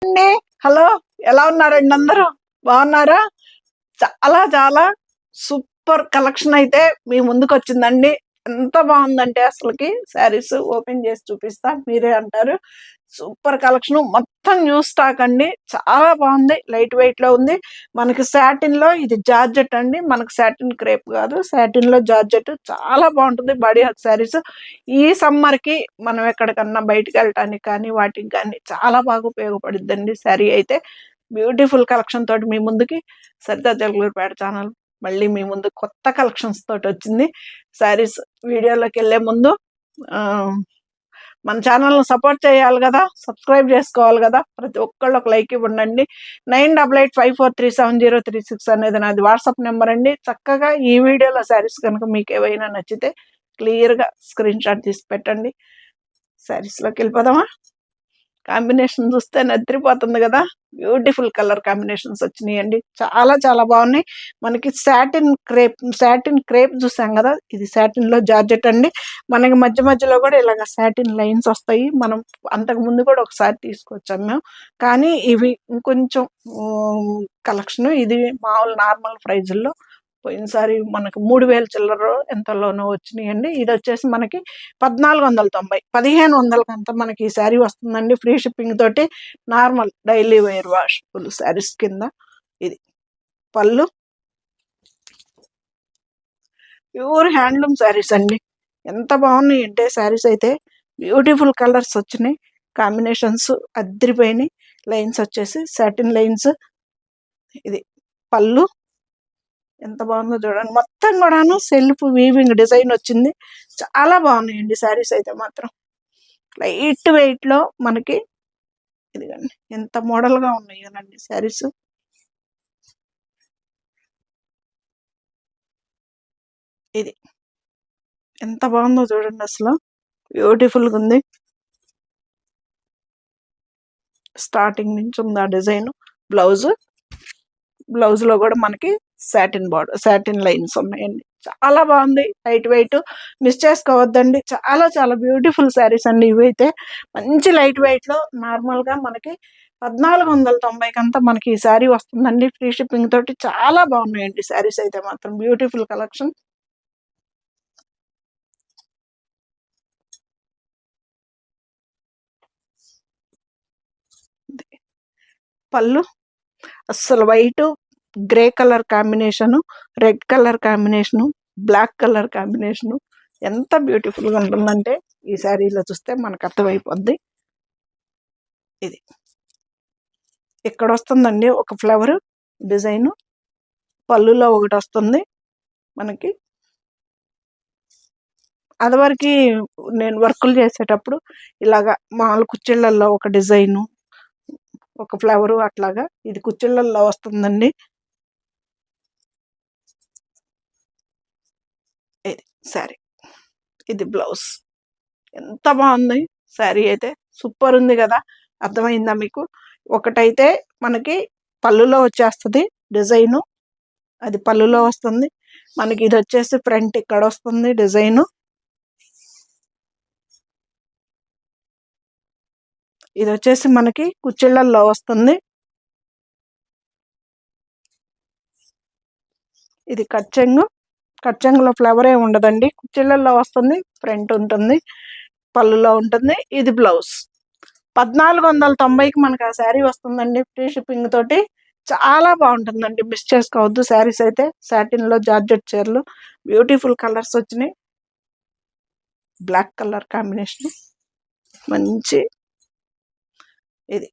అండి. హలో! ఎలా ఉన్నారండి అందరూ? బాగున్నారా? చాలా చాలా సూపర్ కలెక్షన్ అయితే మీ ముందుకొచ్చిందండి. ఎంత బావుందంటే అసలకి శారీస్ ఓపెన్ చేసి చూపిస్తా. మీరే అంటారు. Super collection. మొత్తం న్యూ స్టాక్ అండి. చాలా బావుంది. లైట్ వెయిట్‌లో ఉంది. మనకి సాటిన్‌లో ఇది జార్జెట్ అండి. మనకు సాటిన్ క్రేప్ కాదు. సాటిన్‌లో జార్జెట్ చాలా బావుంటుంది. Body hug saris. ఈ సమ్మర్‌కి మనం ఎక్కడికన్నా బయటికెళ్ళటానికి కానీ, వాటికి గానీ చాలా బాగా ఉపయోగపడిద్దండి శారీ అయితే. బ్యూటిఫుల్ కలెక్షన్ తోటి మీ ముందుకి సరిత జగలూరుపేట ఛానల్ మళ్ళీ మీ ముందు కొత్త కలెక్షన్స్ తోటి వచ్చింది. శారీస్ వీడియోలోకి వెళ్ళే ముందు మన ఛానల్ని సపోర్ట్ చేయాలి కదా, సబ్స్క్రైబ్ చేసుకోవాలి కదా, ప్రతి ఒక్కళ్ళు ఒక లైక్ ఇవ్వండి. 9885437036 అనేది నాది వాట్సాప్ నెంబర్ అండి. చక్కగా ఈ వీడియోలో శారీస్ కనుక మీకు ఏవైనా నచ్చితే క్లియర్గా స్క్రీన్ షాట్ తీసి పెట్టండి. శారీస్లోకి వెళ్ళిపోదామా? కాంబినేషన్ చూస్తే నద్రిపోతుంది కదా. బ్యూటిఫుల్ కలర్ కాంబినేషన్స్ వచ్చినాయండి. చాలా చాలా బాగున్నాయి. మనకి సాటిన్ క్రేప్ చూసాం కదా, ఇది సాటిన్లో జార్జెట్ అండి. మనకి మధ్య మధ్యలో కూడా ఇలాగ సాటిన్ లైన్స్ వస్తాయి. మనం అంతకు ముందు కూడా ఒకసారి తీసుకొచ్చాం మేము, కానీ ఇవి ఇంకొంచెం కలెక్షన్. ఇది మామూలు నార్మల్ ప్రైజుల్లో పోయినసారి మనకు 3000 చిల్లర ఎంతలోనో వచ్చినాయండి. ఇది వచ్చేసి మనకి 1490, 1500 అంతా మనకి ఈ శారీ వస్తుందండి. ఫ్రీ షిప్పింగ్ తోటి normal daily wear washable saris కింద. ఇది పళ్ళు, ప్యూర్ హ్యాండ్లూమ్ శారీస్ అండి. ఎంత బాగున్నాయి అంటే శారీస్ అయితే బ్యూటిఫుల్ కలర్స్ వచ్చినాయి. కాంబినేషన్స్ అద్దరిపోయినాయి. లైన్స్ వచ్చేసి సాటిన్ లైన్స్. ఇది పళ్ళు ఎంత బాగుందో చూడండి. మొత్తం కూడాను సెల్ఫ్ వీవింగ్ డిజైన్ వచ్చింది. చాలా బాగున్నాయండి శారీస్ అయితే మాత్రం. లైట్ వెయిట్ లో మనకి ఇదిగండి ఎంత మోడల్ గా ఉన్నాయోనండి శారీస్. ఇది ఎంత బాగుందో చూడండి, అసలు బ్యూటిఫుల్ గా ఉంది. స్టార్టింగ్ నుంచి ఉంది ఆ డిజైన్. బ్లౌజ్ బ్లౌజ్ లో కూడా మనకి సాటిన్ బార్డర్, సాటిన్ లైన్స్ ఉన్నాయండి. చాలా బాగుంది. లైట్ వెయిట్, మిస్ చేసుకోవద్దండి. చాలా చాలా బ్యూటిఫుల్ శారీస్ అండి ఇవైతే. మంచి లైట్ వెయిట్ లో నార్మల్ గా మనకి 1490 అంతా మనకి ఈ శారీ వస్తుందండి, ఫ్రీ షిప్పింగ్ తోటి. చాలా బాగున్నాయండి శారీస్ అయితే మాత్రం. Beautiful collection. పళ్ళు అస్సలు white grey colour combination, red colour combination, black colour combination ఎంత బ్యూటిఫుల్గా ఉంటుందంటే ఈ శారీలో చూస్తే మనకు అర్థమైపోద్ది. ఇది ఇక్కడ వస్తుందండి ఒక ఫ్లవర్ డిజైన్, పళ్ళులో ఒకటి వస్తుంది మనకి. అదివరకు నేను వర్కులు చేసేటప్పుడు ఇలాగా మామూలు కుచ్చిళ్ళల్లో ఒక డిజైను, ఒక ఫ్లవరు అట్లాగా. ఇది కుచ్చిళ్ళల్లో వస్తుందండి. ఇది శారీ, ఇది బ్లౌజ్. ఎంత బాగుంది శారీ అయితే. సూపర్ ఉంది కదా. అర్థమైందా మీకు? ఒకటైతే మనకి పళ్ళులో వచ్చేస్తుంది డిజైను, అది పళ్ళులో వస్తుంది మనకి. ఇది వచ్చేసి ఫ్రంట్ ఇక్కడ వస్తుంది డిజైను. ఇది వచ్చేసి మనకి కుచ్చిళ్ళల్లో వస్తుంది. ఇది కచ్చంగులో ఫ్లవర్ ఏ ఉండదండి, కుచ్చిళ్ళల్లో వస్తుంది. ఫ్రంట్ ఉంటుంది, పళ్ళులో ఉంటుంది. ఇది బ్లౌజ్. 1490కి మనకి ఆ శారీ వస్తుందండి, ఫ్రీ షిప్పింగ్ తోటి. చాలా బాగుంటుందండి, మిస్ చేసుకోవద్దు శారీస్ అయితే. సాటిన్ లో జార్జెట్ చీరలు, బ్యూటిఫుల్ కలర్స్ వచ్చినాయి. బ్లాక్ కలర్ కాంబినేషన్ మంచి. ఇది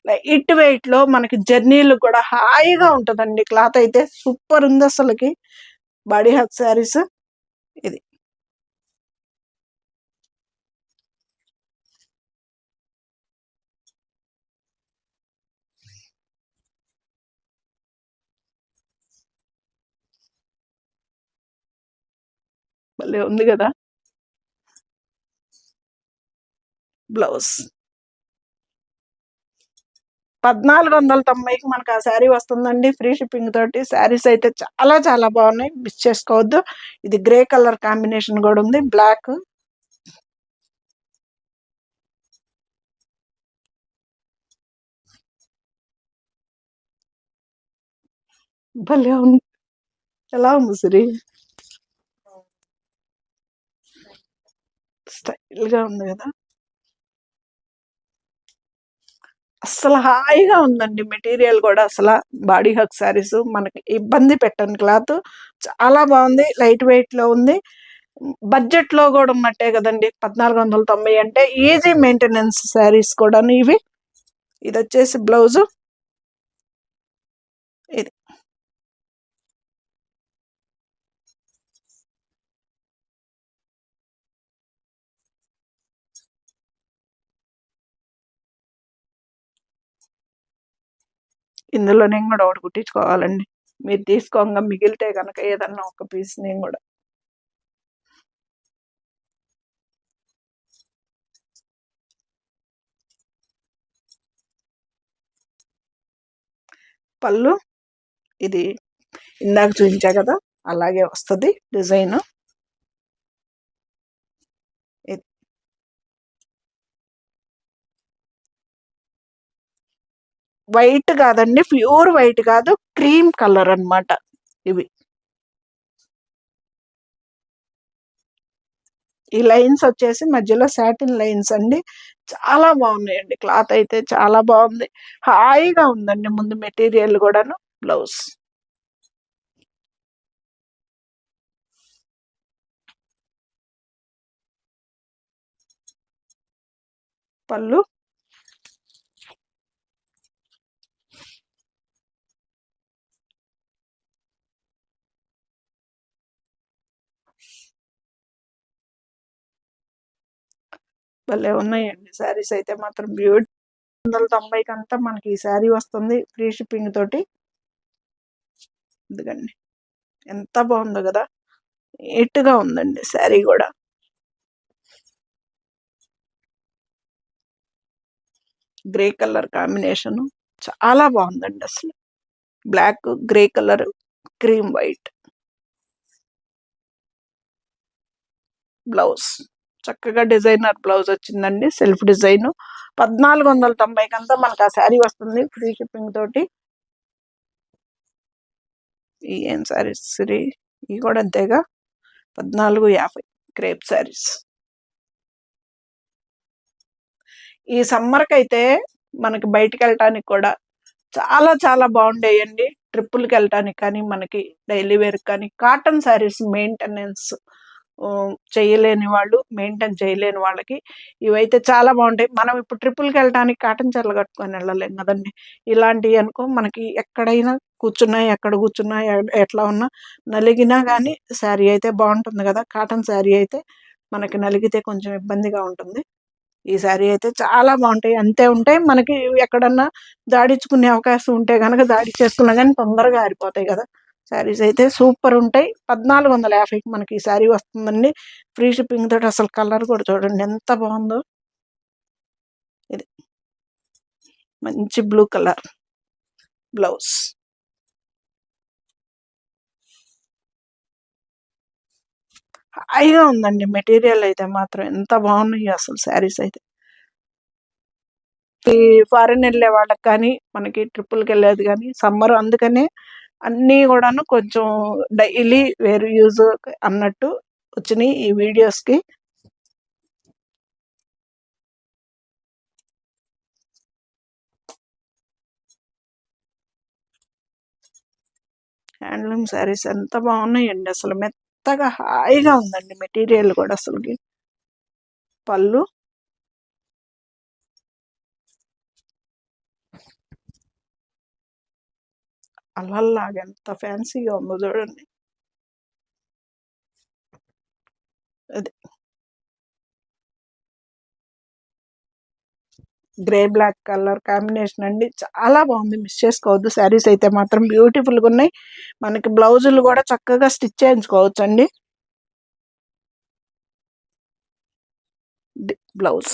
లైట్ వెయిట్ లో మనకి జర్నీలు కూడా హాయిగా ఉంటుందండి. క్లాత్ అయితే సూపర్ ఉంది అసలుకి. బాడీ హక్ శారీస్. ఇది భలే ఉంది కదా. బ్లౌజ్ 1490కి మనకు ఆ శారీ వస్తుందండి, ఫ్రీ షిప్పింగ్ తోటి. శారీస్ అయితే చాలా చాలా బాగున్నాయి, మిస్ చేసుకోవద్దు. ఇది గ్రే కలర్ కాంబినేషన్ కూడా ఉంది, బ్లాక్. భలే ఉంది. ఎలా ఉంది సిరి? స్టైల్ గా ఉంది కదా. అస్సలు హాయిగా ఉందండి మెటీరియల్ కూడా. అసలు బాడీ హగ్ శారీస్ మనకి ఇబ్బంది పెట్టని క్లాత్, చాలా బాగుంది. లైట్ వెయిట్ లో ఉంది, బడ్జెట్ లో కూడా ఉన్నట్టే కదండి. 1490 అంటే ఈజీ మెయింటెనెన్స్ శారీస్ కూడా ఇవి. ఇది వచ్చేసి బ్లౌజ్. ఇది ఇందులో నేను కూడా ఒకటి కుట్టించుకోవాలండి. మీరు తీసుకోగా మిగిలితే కనుక ఏదన్నా ఒక పీస్ నేను కూడా. పళ్ళు ఇది ఇందాక చూపించా కదా, అలాగే వస్తుంది డిజైన్. వైట్ కాదండి, ప్యూర్ వైట్ కాదు, క్రీమ్ కలర్ అన్నమాట ఇవి. ఈ లైన్స్ వచ్చేసి మధ్యలో సాటిన్ లైన్స్ అండి, చాలా బాగున్నాయండి. క్లాత్ అయితే చాలా బాగుంది, హాయిగా ఉందండి. ముందు మెటీరియల్ కూడాను. బ్లౌజ్ పళ్ళు భలే ఉన్నాయండి శారీస్ అయితే మాత్రం. బ్యూటీ 190కి అంతా మనకి ఈ శారీ వస్తుంది, ఫ్రీ షిప్పింగ్ తోటి. ఎందుకండి ఎంత బాగుందో కదా, నీట్ గా ఉందండి శారీ కూడా. గ్రే కలర్ కాంబినేషన్ చాలా బాగుందండి అసలు. Black, grey colour, cream white. Blouse చక్కగా డిజైనర్ బ్లౌజ్ వచ్చిందండి, సెల్ఫ్ డిజైన్. 1490కి అంతా మనకు ఆ శారీ వస్తుంది, ఫ్రీ షిప్పింగ్ తోటి. ఈ ఏం శారీస్ సిరి? ఇవి కూడా అంతేగా, 1450. క్రేప్ శారీస్ ఈ సమ్మర్కి అయితే మనకి బయటికి వెళ్ళటానికి కూడా చాలా చాలా బాగుండేయండి. ట్రిప్పులకి వెళ్ళటానికి కానీ, మనకి డైలీ వేర్ కానీ. కాటన్ శారీస్ మెయింటెనెన్స్ చేయలేని వాళ్ళు, మెయింటైన్ చేయలేని వాళ్ళకి ఇవైతే చాలా బాగుంటాయి. మనం ఇప్పుడు ట్రిప్పులకి వెళ్ళటానికి కాటన్ చీరలు కట్టుకొని వెళ్ళలేం కదండి. ఇలాంటివి అనుకో మనకి ఎక్కడైనా కూర్చున్నా, ఎక్కడ కూర్చున్నా, ఎట్లా ఉన్నా నలిగినా కానీ శారీ అయితే బాగుంటుంది కదా. కాటన్ శారీ అయితే మనకి నలిగితే కొంచెం ఇబ్బందిగా ఉంటుంది. ఈ శారీ అయితే చాలా బాగుంటాయి, అంతే ఉంటాయి. మనకి ఎక్కడన్నా దాడించుకునే అవకాశం ఉంటే కనుక దాడి చేసుకున్నా కానీ తొందరగా ఆరిపోతాయి కదా. శారీస్ అయితే సూపర్ ఉంటాయి. 1450కి మనకి ఈ శారీ వస్తుందండి, ఫ్రీ షిప్పింగ్ తోటి. అసలు కలర్ కూడా చూడండి ఎంత బాగుందో. ఇది మంచి బ్లూ కలర్ బ్లౌజ్. హాయిగా ఉందండి మెటీరియల్ అయితే మాత్రం, ఎంత బాగున్నాయి అసలు శారీస్ అయితే. ఈ ఫారెన్ వెళ్ళే వాళ్ళకి కానీ, మనకి ట్రిప్పులకి వెళ్ళేది కానీ సమ్మర్, అందుకనే అన్నీ కూడాను కొంచెం డైలీ వేర్ యూజ్ అన్నట్టు వచ్చినాయి ఈ వీడియోస్కి. హ్యాండ్లూమ్ శారీస్ ఎంత బాగున్నాయండి అసలు, మెత్తగా హాయిగా ఉందండి మెటీరియల్ కూడా అసలుకి. పళ్ళు అల్లల్లాగా ఎంత ఫ్యాన్సీగా ఉందో చూడండి. అది గ్రే బ్లాక్ కలర్ కాంబినేషన్ అండి, చాలా బాగుంది, మిస్ చేసుకోవద్దు. శారీస్ అయితే మాత్రం బ్యూటిఫుల్గా ఉన్నాయి. మనకి బ్లౌజులు కూడా చక్కగా స్టిచ్ చేయించుకోవచ్చు అండి. బ్లౌజ్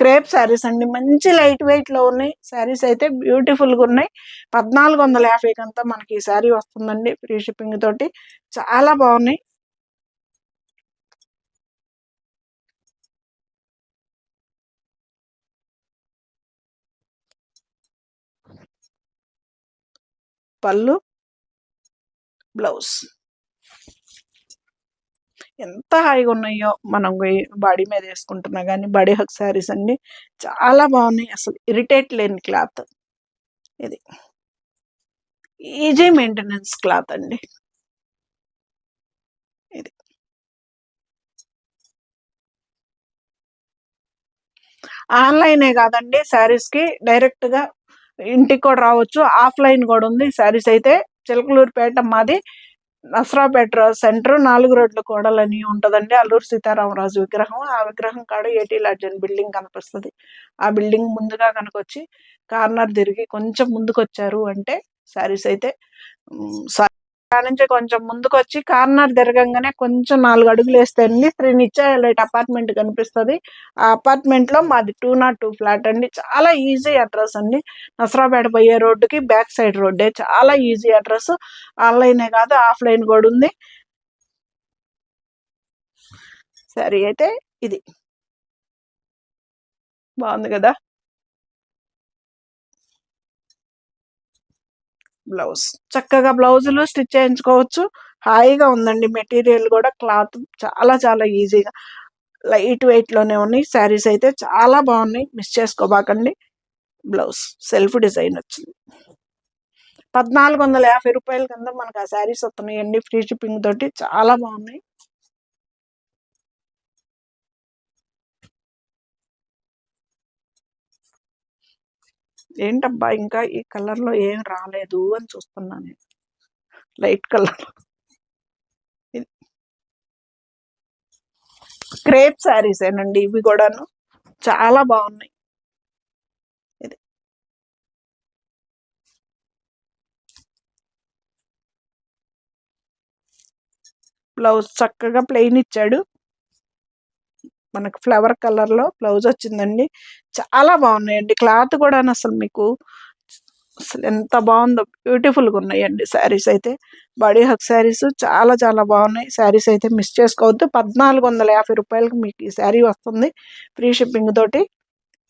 క్రేప్ శారీస్ అండి, మంచి లైట్ వెయిట్ లో ఉన్నాయి శారీస్ అయితే, బ్యూటిఫుల్ గా ఉన్నాయి. 1450 కంతా మనకి ఈ శారీ వస్తుందండి, ఫ్రీ షిప్పింగ్ తోటి. చాలా బాగున్నాయి. పళ్ళు, బ్లౌజ్ ఎంత హాయిగా ఉన్నాయో, మనం బాడీ మీద వేసుకుంటున్నా కానీ. బాడీ హక్ శారీస్ అండి, చాలా బాగున్నాయి, అసలు ఇరిటేట్ లేని క్లాత్ ఇది. ఈజీ మెయింటెనెన్స్ క్లాత్ అండి ఇది. ఆన్లైనే కాదండి, శారీస్ కి డైరెక్ట్ గా ఇంటికి కూడా రావచ్చు, ఆఫ్లైన్ కూడా ఉంది. శారీస్ అయితే చిలకలూరుపేట మాది, నసరాపేట సెంటర్, 4 రోడ్ల కూడలని ఉంటదండి. అల్లూరు సీతారామరాజు విగ్రహం, ఆ విగ్రహం కాడ ఏటీ లాడ్జ్ అని బిల్డింగ్ కనిపిస్తుంది. ఆ బిల్డింగ్ ముందుగా కనుకొచ్చి కార్నర్ తిరిగి కొంచెం ముందుకు వచ్చారు అంటే శారీస్ అయితే, నుంచి కొంచెం ముందుకు వచ్చి కార్నర్ తిరగంగానే కొంచెం 4 అడుగులు వేస్తే అండి శ్రీ నిత్య అపార్ట్మెంట్ కనిపిస్తుంది. ఆ అపార్ట్మెంట్ లో మాది 202 ఫ్లాట్ అండి. చాలా ఈజీ అడ్రస్ అండి, నసరాపేట పోయే రోడ్డుకి బ్యాక్ సైడ్ రోడ్డే, చాలా ఈజీ అడ్రస్. ఆన్లైనే కాదు, ఆఫ్లైన్ కూడా ఉంది. సరే అయితే ఇది బాగుంది కదా. బ్లౌజ్ చక్కగా బ్లౌజులు స్టిచ్ చేయించుకోవచ్చు, హాయిగా ఉందండి. మెటీరియల్ కూడా క్లాత్ చాలా చాలా ఈజీగా లైట్ వెయిట్ లోనే ఉన్నాయి. శారీస్ అయితే చాలా బాగున్నాయి, మిస్ చేసుకోబాకండి. బ్లౌజ్ సెల్ఫ్ డిజైన్ వచ్చింది. 1450 కింద మనకు ఆ శారీస్ వస్తున్నాయండి, ఫ్రీ షిప్పింగ్ తోటి. చాలా బాగున్నాయి. ఏంటబ్బా ఇంకా ఈ కలర్ లో ఏం రాలేదు అని చూస్తున్నాను, లైట్ కలర్. క్రేప్ శారీస్ ఏనండి ఇవి కూడాను, చాలా బాగున్నాయి. ఇది బ్లౌజ్ చక్కగా ప్లెయిన్ ఇచ్చాడు, మనకు ఫ్లవర్ కలర్ లో బ్లౌజ్ వచ్చిందండి. చాలా బాగున్నాయండి, క్లాత్ కూడా అసలు మీకు అసలు ఎంత బాగుందో, బ్యూటిఫుల్ గా ఉన్నాయండి శారీస్ అయితే. బాడీ హక్ శారీస్ చాలా చాలా బాగున్నాయి. శారీస్ అయితే మిస్ చేసుకోవద్దు. 1450 మీకు ఈ శారీ వస్తుంది, ఫ్రీ షిప్పింగ్ తోటి.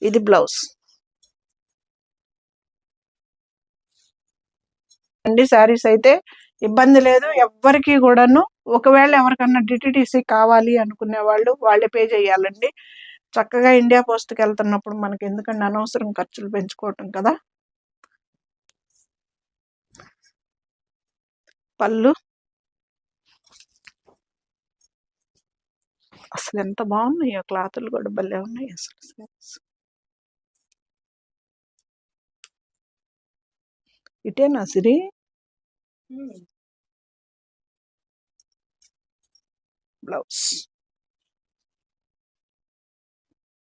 ఇది బ్లౌజ్ అండి. శారీస్ అయితే ఇబ్బంది లేదు ఎవ్వరికి కూడాను. ఒకవేళ ఎవరికన్నా డిటిడిసి కావాలి అనుకునే వాళ్ళు వాళ్ళే పే చేయాలండి. చక్కగా ఇండియా పోస్ట్కి వెళ్తున్నప్పుడు మనకి ఎందుకంటే అనవసరం ఖర్చులు పెంచుకోవటం కదా. పళ్ళు అసలు ఎంత బాగున్నాయో, క్లాతులు కూడా భలే ఉన్నాయి అసలు. ఇటేనా సిరి, బ్లౌజ్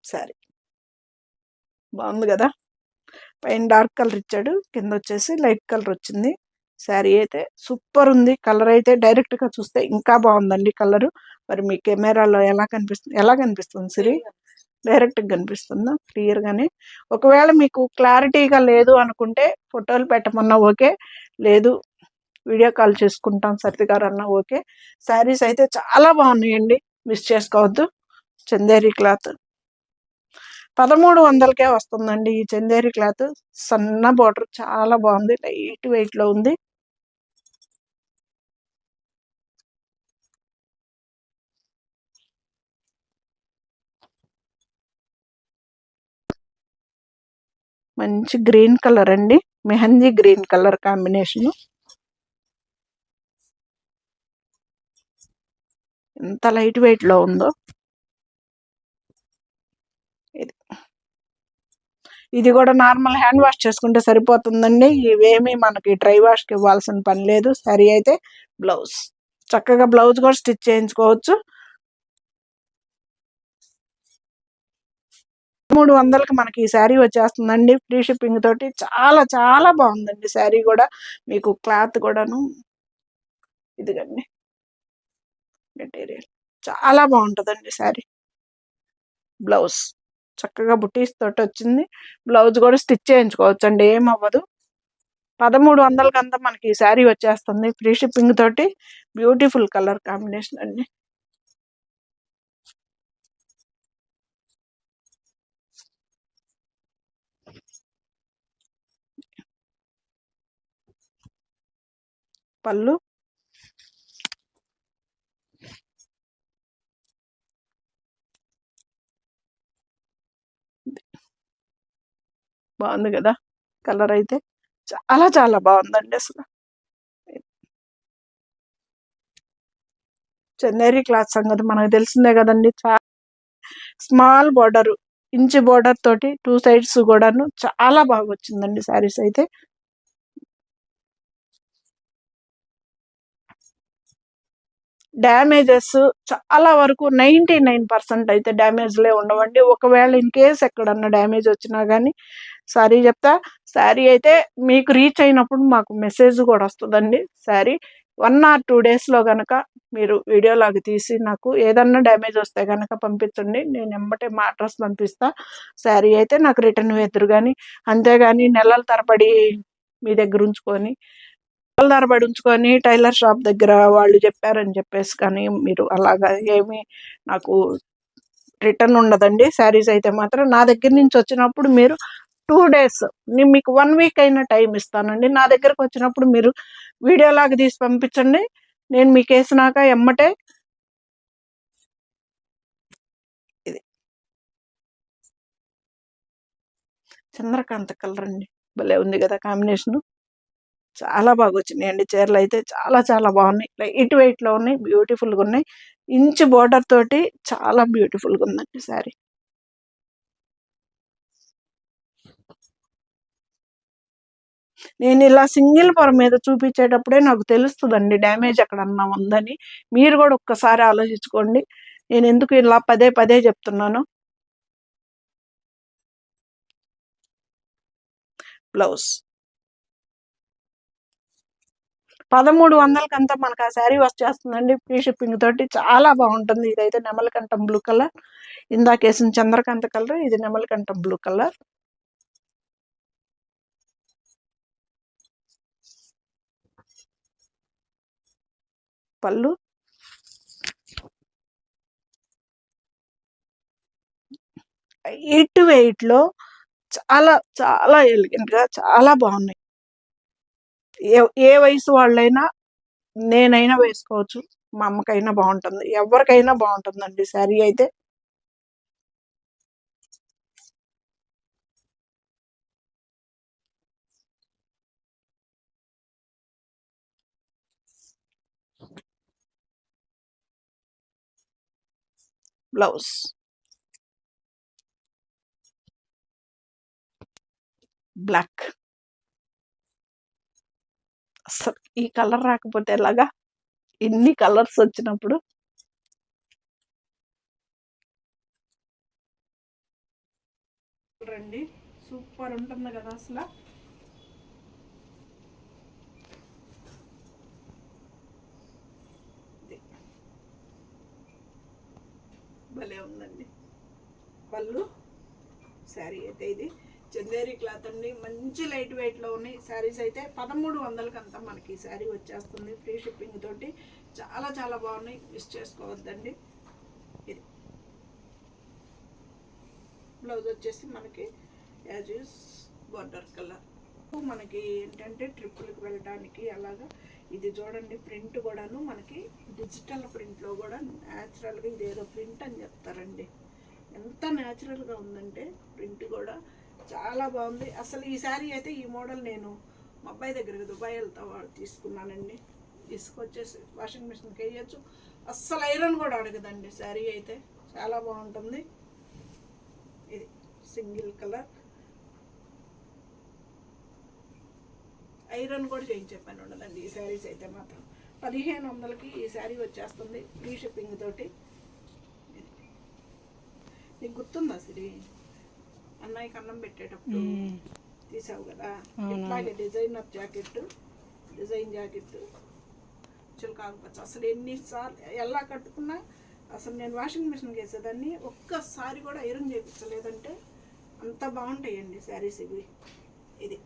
శారీ బాగుంది కదా. పైన డార్క్ కలర్ ఇచ్చాడు, కింద వచ్చేసి లైట్ కలర్ వచ్చింది. శారీ అయితే సూపర్ ఉంది. కలర్ అయితే డైరెక్ట్ గా చూస్తే ఇంకా బాగుందండి కలర్. మరి మీ కెమెరాలో ఎలా కనిపిస్తుంది సిరి? డైరెక్ట్ గా కనిపిస్తుందా క్లియర్ గానే? ఒకవేళ మీకు క్లారిటీగా లేదు అనుకుంటే ఫోటోలు పెట్టమన్నా ఓకే, లేదు వీడియో కాల్ చేసుకుంటాం సరిత గారు అన్న ఓకే. శారీస్ అయితే చాలా బాగున్నాయండి, మిస్ చేసుకోవద్దు. చందేరి క్లాత్ 1300కే వస్తుందండి ఈ చందేరి క్లాత్. సన్న బోర్డర్ చాలా బాగుంది, లైట్ వెయిట్ లో ఉంది. మంచి గ్రీన్ కలర్ అండి, మెహందీ గ్రీన్ కలర్ కాంబినేషన్. ఎంత లైట్ వెయిట్ లో ఉందో ఇది. ఇది కూడా నార్మల్ హ్యాండ్ వాష్ చేసుకుంటే సరిపోతుందండి, ఇవేమి మనకి డ్రై వాష్ కి ఇవ్వాల్సిన పని లేదు. సరి అయితే బ్లౌజ్ చక్కగా బ్లౌజ్ కూడా స్టిచ్ చేయించుకోవచ్చు. 300కి మనకి ఈ శారీ వచ్చేస్తుందండి, ఫ్రీ షిప్పింగ్ తోటి. చాలా చాలా బాగుందండి శారీ కూడా, మీకు క్లాత్ కూడాను ఇదిగండి మెటీరియల్ చాలా బాగుంటుందండి శారీ. బ్లౌజ్ చక్కగా బుటీస్ తోటి వచ్చింది. బ్లౌజ్ కూడా స్టిచ్ చేయించుకోవచ్చు అండి, ఏం అవ్వదు. 1300కి అంతా మనకి ఈ శారీ వచ్చేస్తుంది ఫ్రీ షిప్పింగ్ తోటి. బ్యూటిఫుల్ కలర్ కాంబినేషన్ అండి. పళ్ళు బాగుంది కదా, కలర్ అయితే చాలా చాలా బాగుందండి. అసలు చందేరి క్లాత్ సంగతి మనకు తెలిసిందే కదండి. స్మాల్ బార్డర్, ఇంచ్ బార్డర్ తోటి 2 సైడ్స్ కూడాను చాలా బాగా వచ్చిందండి శారీస్ అయితే. డ్యామేజెస్ చాలా వరకు 99% అయితే డ్యామేజ్లే ఉండవండి. ఒకవేళ ఇన్ కేస్ ఎక్కడన్నా డ్యామేజ్ వచ్చినా కానీ సారీ చెప్తా, శారీ అయితే మీకు రీచ్ అయినప్పుడు మాకు మెసేజ్ కూడా వస్తుందండి. శారీ 1 or 2 డేస్లో కనుక మీరు వీడియోలాగా తీసి నాకు ఏదన్నా డ్యామేజ్ వస్తే కనుక పంపించండి. నేను ఎమ్మటే మా అడ్రస్ పంపిస్తా. శారీ అయితే నాకు రిటర్న్ వేద్దరు కానీ, అంతేగాని నెలల తరబడి మీ దగ్గర ఉంచుకొని టైలర్ షాప్ దగ్గర వాళ్ళు చెప్పారని చెప్పేసి కానీ మీరు అలాగా ఏమి నాకు రిటర్న్ ఉండదండి. శారీస్ అయితే మాత్రం నా దగ్గర నుంచి వచ్చినప్పుడు మీరు 2 డేస్, నేను మీకు 1 వీక్ అయినా టైం ఇస్తానండి. నా దగ్గరకు వచ్చినప్పుడు మీరు వీడియోలాగా తీసి పంపించండి. నేను మీకు వేసినాక ఎమ్మటే ఇది చంద్రకాంత కలర్ అండి, భలే ఉంది కదా కాంబినేషను. చాలా బాగా వచ్చినాయండి చీరలు అయితే, చాలా చాలా బాగున్నాయి. లైట్ వెయిట్లో ఉన్నాయి, బ్యూటిఫుల్గా ఉన్నాయి. ఇంచ్ బోర్డర్ తోటి చాలా బ్యూటిఫుల్గా ఉందండి శారీ. నేను ఇలా సింగిల్ పొర మీద చూపించేటప్పుడే నాకు తెలుస్తుందండి డ్యామేజ్ ఎక్కడన్నా ఉందని. మీరు కూడా ఒక్కసారి ఆలోచించుకోండి, నేను ఎందుకు ఇలా పదే పదే చెప్తున్నాను. బ్లౌజ్ 1300కి అంతా మనకు ఆ శారీ వచ్చేస్తుందండి ఫ్రీ షిప్పింగ్ తోటి. చాలా బాగుంటుంది. ఇదైతే నెమలికంఠం బ్లూ కలర్, ఇందాకేసిన చంద్రకాంత కలర్, ఇది నెమలికంఠం బ్లూ కలర్. పళ్ళు లైట్ వెయిట్లో చాలా చాలా ఎలిగెంట్గా చాలా బాగున్నాయి. ఏ వయసు వాళ్ళైనా, నేనైనా వేసుకోవచ్చు, మా అమ్మకైనా బాగుంటుంది, ఎవరికైనా బాగుంటుందండి శారీ అయితే. Blouse black. అసలు ఈ కలర్ రాకపోతే ఎలాగా, ఇన్ని కలర్స్ వచ్చినప్పుడు. రండి, సూపర్ ఉంటుంది కదా అసలు. భలే ఉందండి. పళ్ళు శారీ అయితే ఇది చందేరి క్లాత్ అండి, మంచి లైట్ వెయిట్లో ఉన్నాయి శారీస్ అయితే. 1300కి అంతా మనకి శారీ వచ్చేస్తుంది ఫ్రీ షిప్పింగ్ తోటి. చాలా చాలా బాగున్నాయి, మిస్ చేసుకోవద్దండి. ఇది బ్లౌజ్ వచ్చేసి మనకి యాజ్ యూస్ బార్డర్ కలర్. మనకి ఏంటంటే ట్రిప్పులకి వెళ్ళడానికి అలాగా. ఇది చూడండి, ప్రింట్ కూడాను మనకి డిజిటల్ ప్రింట్లో కూడా న్యాచురల్గా ఇదేదో ప్రింట్ అని చెప్తారండి. ఎంత న్యాచురల్గా ఉందంటే ప్రింట్ కూడా చాలా బాగుంది. అసలు ఈ శారీ అయితే, ఈ మోడల్ నేను మా అబ్బాయి దగ్గరికి దుబాయ్ వెళ్తా తీసుకున్నానండి. తీసుకొచ్చేసి వాషింగ్ మిషన్కి వేయచ్చు. అస్సలు ఐరన్ కూడా అడగదండి శారీ అయితే, చాలా బాగుంటుంది. ఇది సింగిల్ కలర్, ఐరన్ కూడా చేయించే పని ఉండదండి ఈ శారీస్ అయితే మాత్రం. 1500కి ఈ శారీ వచ్చేస్తుంది ఫ్రీ షిప్పింగ్ తోటి. నీకు గుర్తుందా సిరి, అన్నయ్యకి అన్నం పెట్టేటప్పుడు తీసావు కదా, ఇట్లాగే డిజైనర్ జాకెట్, డిజైన్ జాకెట్ చిలకాకుపచ్చ. అసలు ఎన్నిసార్లు ఎలా కట్టుకున్నా అసలు నేను వాషింగ్ మిషన్కి వేసేదాన్ని, ఒక్కసారి కూడా ఐరన్ చేయించలేదంటే అంత బాగుంటాయండి శారీస్ ఇవి. ఇది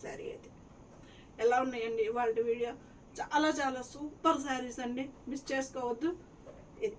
శారీ అయితే ఎలా ఉన్నాయండి ఇవాళ వీడియో. చాలా చాలా సూపర్ శారీస్ అండి, మిస్ చేసుకోవద్దు. ఇది